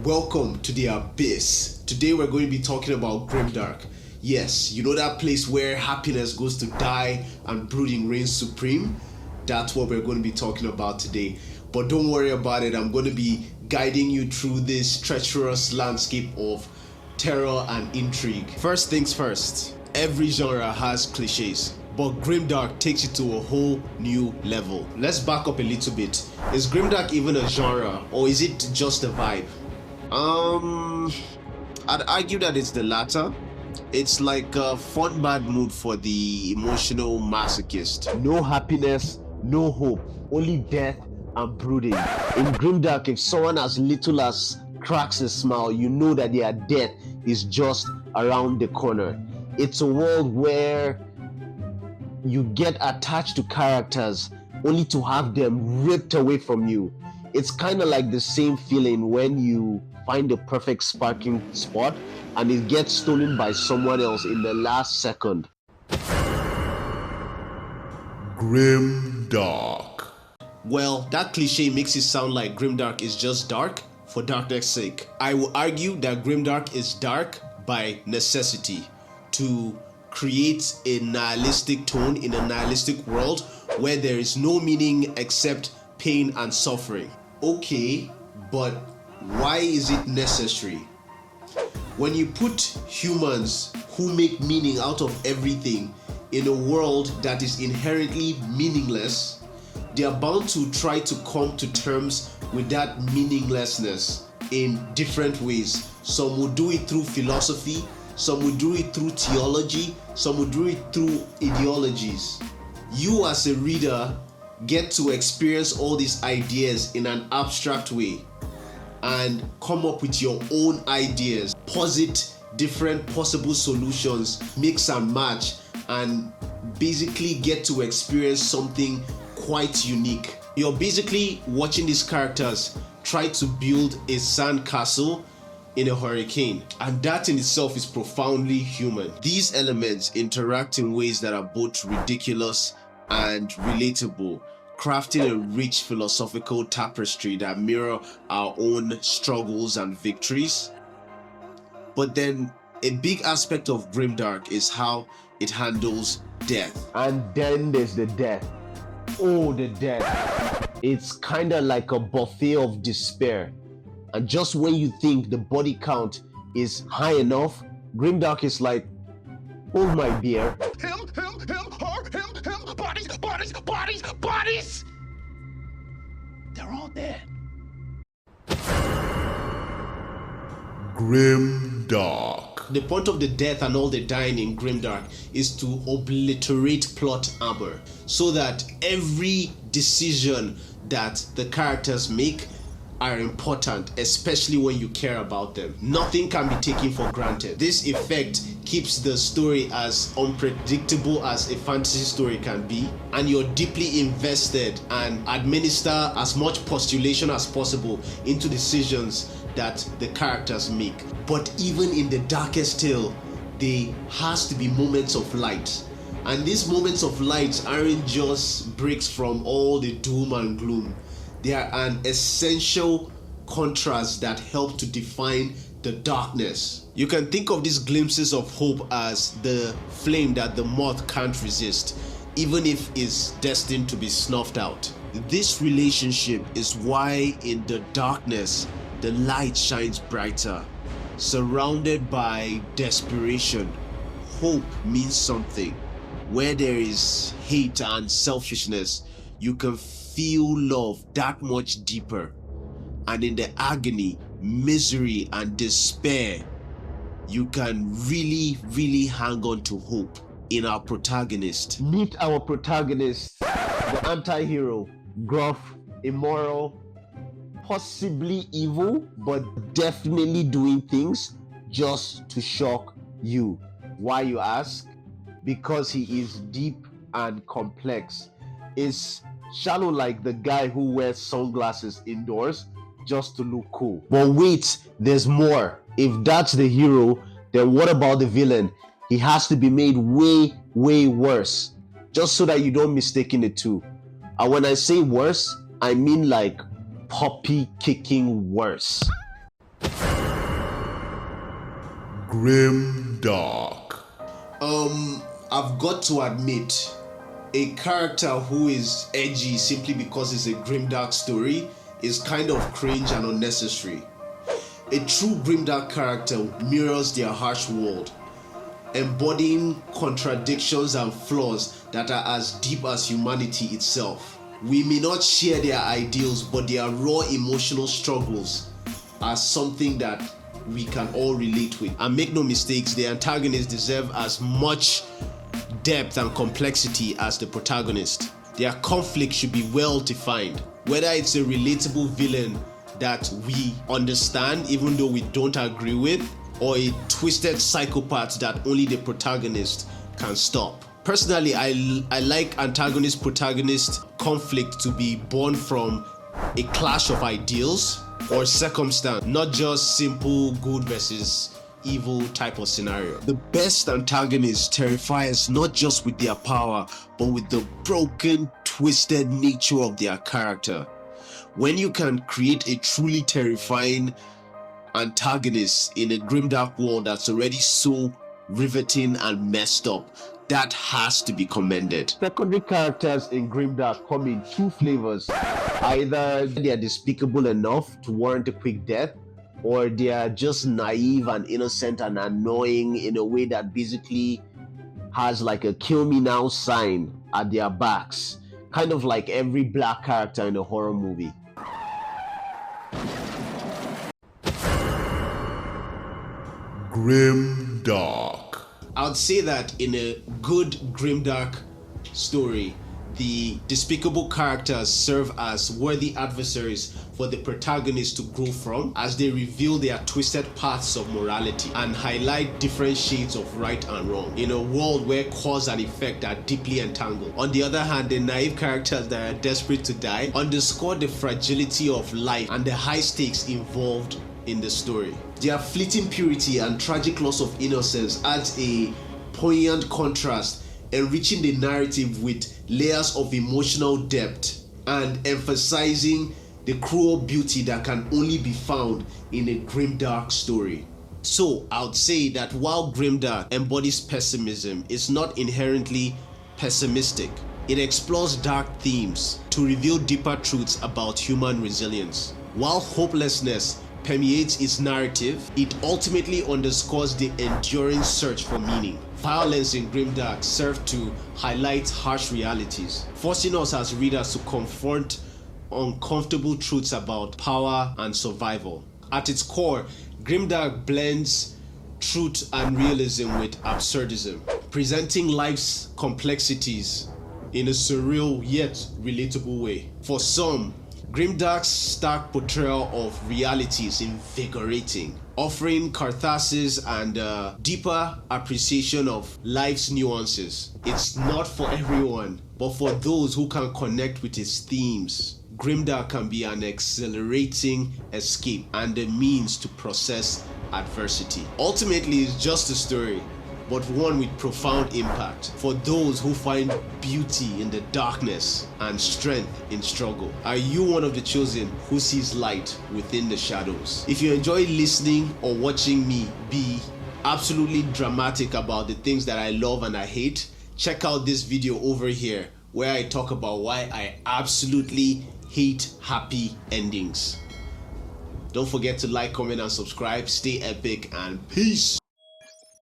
Welcome to the Abyss. Today we're going to be talking about Grimdark. Yes, you know that place where happiness goes to die and brooding reigns supreme? That's what we're going to be talking about today. But don't worry about it, I'm going to be guiding you through this treacherous landscape of terror and intrigue. First things first, every genre has cliches, but Grimdark takes it to a whole new level. Let's back up a little bit. Is Grimdark even a genre, or is it just a vibe? I'd argue that it's the latter. It's like a fun bad mood for the emotional masochist. No happiness, no hope, only death and brooding. In Grimdark, if someone as little as cracks a smile, you know that their death is just around the corner. It's a world where you get attached to characters only to have them ripped away from you. It's kind of like the same feeling when you find the perfect sparking spot and it gets stolen by someone else in the last second. Grimdark. Well, that cliche makes it sound like Grimdark is just dark for darkness' sake. I will argue that Grimdark is dark by necessity, to create a nihilistic tone in a nihilistic world where there is no meaning except pain and suffering. Okay, but why is it necessary? When you put humans who make meaning out of everything in a world that is inherently meaningless, they are bound to try to come to terms with that meaninglessness in different ways. Some will do it through philosophy, some will do it through theology, some will do it through ideologies. You as a reader get to experience all these ideas in an abstract way and come up with your own ideas, posit different possible solutions, mix and match, and basically get to experience something quite unique. You're basically watching these characters try to build a sand castle in a hurricane, and that in itself is profoundly human. These elements interact in ways that are both ridiculous and relatable, crafting a rich philosophical tapestry that mirror our own struggles and victories. But then a big aspect of Grimdark is how it handles death. And then there's the death. Oh, the death. It's kind of like a buffet of despair. And just when you think the body count is high enough, Grimdark is like, hold my beer. Him, bodies! They're all dead. Grimdark. The point of the death and all the dying in Grimdark is to obliterate plot armor, so that every decision that the characters make are important, especially when you care about them. Nothing can be taken for granted. This effect keeps the story as unpredictable as a fantasy story can be, and you're deeply invested and administer as much postulation as possible into decisions that the characters make. But even in the darkest tale, there has to be moments of light. And these moments of light aren't just breaks from all the doom and gloom. They are an essential contrast that help to define the darkness. You can think of these glimpses of hope as the flame that the moth can't resist, even if it's destined to be snuffed out. This relationship is why in the darkness, the light shines brighter. Surrounded by desperation, hope means something. Where there is hate and selfishness, you can feel love that much deeper. And in the agony, misery, and despair, you can really hang on to hope. In our protagonist, meet our protagonist, the anti-hero, gruff, immoral, possibly evil, but definitely doing things just to shock you. Why, you ask? Because he is deep and complex. Is shallow like the guy who wears sunglasses indoors just to look cool. But wait, there's more. If that's the hero, then what about the villain? He has to be made way worse, just so that you don't mistake the two. And when I say worse, I mean like puppy kicking worse. Grimdark. I've got to admit, a character who is edgy simply because it's a grimdark story is kind of cringe and unnecessary. A true grimdark character mirrors their harsh world, embodying contradictions and flaws that are as deep as humanity itself. We may not share their ideals, but their raw emotional struggles are something that we can all relate with. And make no mistakes, the antagonists deserve as much depth and complexity as the protagonist. Their conflict should be well defined. Whether it's a relatable villain that we understand even though we don't agree with, or a twisted psychopath that only the protagonist can stop. Personally, I like antagonist-protagonist conflict to be born from a clash of ideals or circumstance, not just simple good versus evil type of scenario. The best antagonists terrify us not just with their power, but with the broken, twisted nature of their character. When you can create a truly terrifying antagonist in a grimdark world that's already so riveting and messed up, that has to be commended. Secondary characters in Grimdark come in two flavors. Either they are despicable enough to warrant a quick death, or they are just naive and innocent and annoying in a way that basically has like a kill me now sign at their backs, kind of like every black character in a horror movie. Grimdark. I would say that in a good grimdark story, the despicable characters serve as worthy adversaries for the protagonist to grow from as they reveal their twisted paths of morality and highlight different shades of right and wrong in a world where cause and effect are deeply entangled. On the other hand, the naive characters that are desperate to die underscore the fragility of life and the high stakes involved in the story. Their fleeting purity and tragic loss of innocence adds a poignant contrast, enriching the narrative with layers of emotional depth and emphasizing the cruel beauty that can only be found in a grimdark story. So I would say that while Grimdark embodies pessimism, it's not inherently pessimistic. It explores dark themes to reveal deeper truths about human resilience. While hopelessness permeates its narrative, it ultimately underscores the enduring search for meaning. Violence in Grimdark serves to highlight harsh realities, forcing us as readers to confront uncomfortable truths about power and survival. At its core, Grimdark blends truth and realism with absurdism, presenting life's complexities in a surreal yet relatable way. For some, Grimdark's stark portrayal of reality is invigorating, offering catharsis and deeper appreciation of life's nuances. It's not for everyone, but for those who can connect with its themes, Grimdark can be an exhilarating escape and a means to process adversity. Ultimately, it's just a story, but one with profound impact for those who find beauty in the darkness and strength in struggle. Are you one of the chosen who sees light within the shadows? If you enjoy listening or watching me be absolutely dramatic about the things that I love and I hate, check out this video over here where I talk about why I absolutely hate happy endings. Don't forget to like, comment, and subscribe. Stay epic and peace.